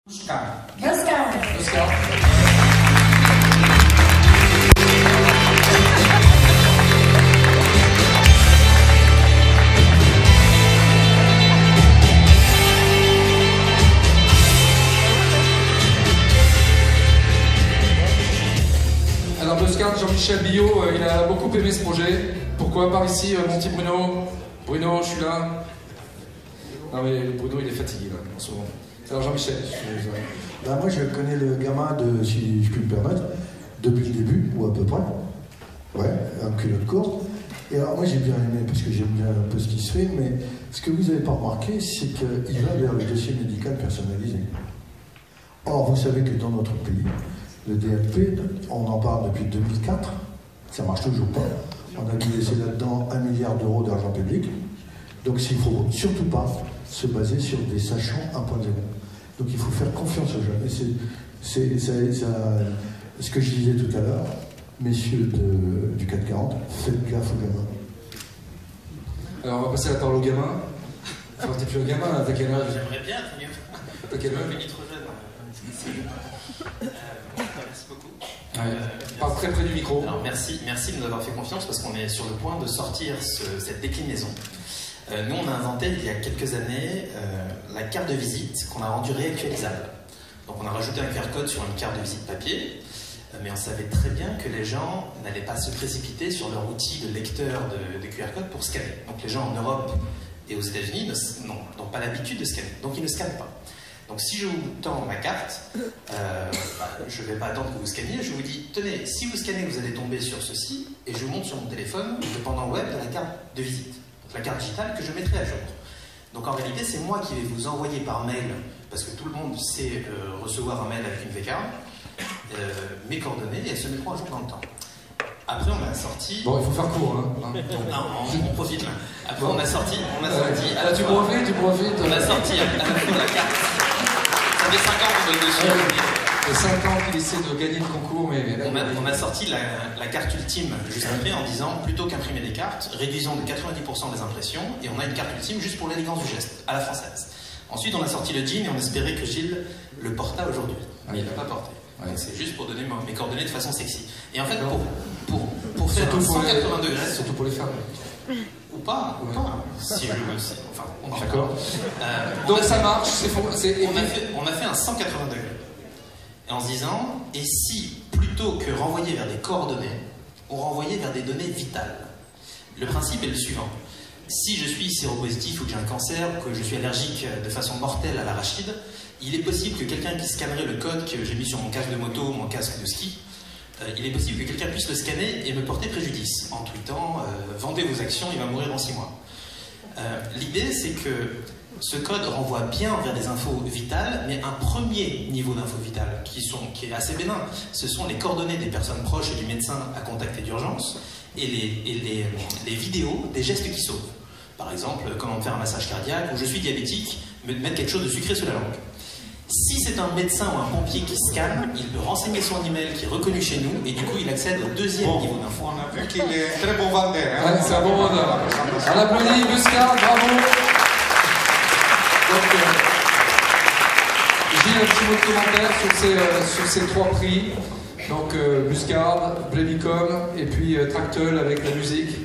Oscar. Oscar. Oscar. Alors Oscar, Jean-Michel Billot, il a beaucoup aimé ce projet. Pourquoi? Par ici, mon petit Bruno. Bruno, je suis là. Non mais Bruno, il est fatigué là, en ce moment. Alors Jean-Michel, Ben moi je connais le gamin, si je puis me permettre, depuis le début, ou à peu près. Ouais, un culotte court. Et alors moi j'ai bien aimé, parce que j'aime bien un peu ce qui se fait, mais ce que vous n'avez pas remarqué, c'est qu'il va vers le dossier médical personnalisé. Or, vous savez que dans notre pays, le DMP, on en parle depuis 2004, ça marche toujours pas. On a dû laisser là-dedans 1 milliard d'euros d'argent public. Donc il ne faut surtout pas se baser sur des sachants 1.0. Donc il faut faire confiance aux jeunes. Et c'est ce que je disais tout à l'heure, messieurs du 440, faites gaffe aux gamins. alors on va passer la parole au gamin. Enfin, t'es plus un gamin, là, t'as quel âge? J'aimerais bien, T'as quel âge? je suis trop jeune. Merci beaucoup. Ouais. Parle très près du micro. Alors merci de nous avoir fait confiance parce qu'on est sur le point de sortir cette déclinaison. Nous, on a inventé il y a quelques années la carte de visite qu'on a rendue réactualisable. Donc on a rajouté un QR code sur une carte de visite papier, mais on savait très bien que les gens n'allaient pas se précipiter sur leur outil de lecteur de QR code pour scanner. Donc les gens en Europe et aux États-Unis n'ont pas l'habitude de scanner, donc ils ne scannent pas. Donc si je vous tends ma carte, je ne vais pas attendre que vous scanniez, je vous dis, tenez, si vous scannez, vous allez tomber sur ceci, et je vous montre sur mon téléphone le pendant web de la carte de visite. La carte digitale que je mettrai à jour. Donc en réalité, c'est moi qui vais vous envoyer par mail, parce que tout le monde sait recevoir un mail avec une V-card, mes coordonnées, et elles se mettront à jour dans le temps. Après, on a sorti... Bon, il faut faire court, hein. Non, on profite là. Après, on a sorti... Ah, tu profites. On a sorti à la fois la carte. Ça fait 5 ans qu'on donne dessus. Il y a 5 ans qu'il essaie de gagner le concours, mais... On a sorti la carte ultime juste après en disant, plutôt qu'imprimer des cartes, réduisons de 90% les impressions, et on a une carte ultime juste pour l'élégance du geste, à la française. Ensuite, on a sorti le jean et on espérait que Gilles le porta aujourd'hui. Mais il ne l'a pas porté. Ouais. C'est juste pour donner mes coordonnées de façon sexy. Et en fait, pour faire un 180 degrés... Surtout pour les femmes. Ou pas, si je veux. Enfin, on est d'accord. Donc ça marche, on a fait un 180 degrés. Et en se disant, et si, plutôt que renvoyer vers des coordonnées, on renvoyait vers des données vitales? Le principe est le suivant. Si je suis séropositif ou que j'ai un cancer, que je suis allergique de façon mortelle à l'arachide, il est possible que quelqu'un qui scannerait le code que j'ai mis sur mon casque de moto ou mon casque de ski, il est possible que quelqu'un puisse le scanner et me porter préjudice en tweetant « Vendez vos actions, il va mourir dans 6 mois ». L'idée, c'est que ce code renvoie bien vers des infos vitales, mais un premier niveau d'infos vitales qui est assez bénin. Ce sont les coordonnées des personnes proches et du médecin à contacter d'urgence et les vidéos des gestes qui sauvent. Par exemple, comment faire un massage cardiaque, ou je suis diabétique, me mettre quelque chose de sucré sous la langue. Si c'est un médecin ou un pompier qui scanne, il peut renseigner son email qui est reconnu chez nous et du coup il accède au deuxième niveau d'info. On a vu qu'il est très bon vendeur. Hein? Ouais, c'est un bon vendeur. On applaudit Buscard, bravo. Donc, Gilles, un petit mot de commentaire sur ces 3 prix. Donc Buscard, Blabicom et puis Tractel avec la musique.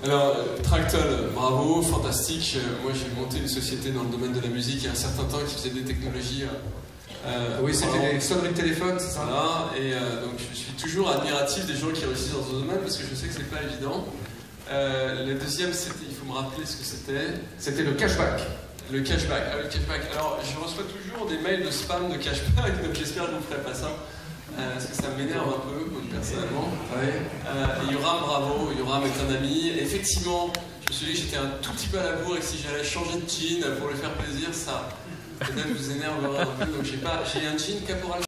Alors, Tractel, bravo, fantastique. Moi, j'ai monté une société dans le domaine de la musique il y a un certain temps qui faisait des technologies. Oui, c'était les sonneries de téléphone, c'est ça? Voilà, et donc je suis toujours admiratif des gens qui réussissent dans ce domaine parce que je sais que c'est pas évident. Le deuxième, c'était, il faut me rappeler ce que c'était. C'était le cashback. Le cashback. Ah, le cashback. Alors, je reçois toujours des mails de spam de cashback, donc j'espère que je ne vous ferai pas ça. Parce que ça m'énerve un peu, personnellement. Ouais. Yoram, bravo, Yoram est un ami. Et effectivement, je me suis dit que j'étais un tout petit peu à la bourre et que si j'allais changer de jean pour lui faire plaisir, ça peut-être vous énerverait un peu. Donc j'ai un jean caporal.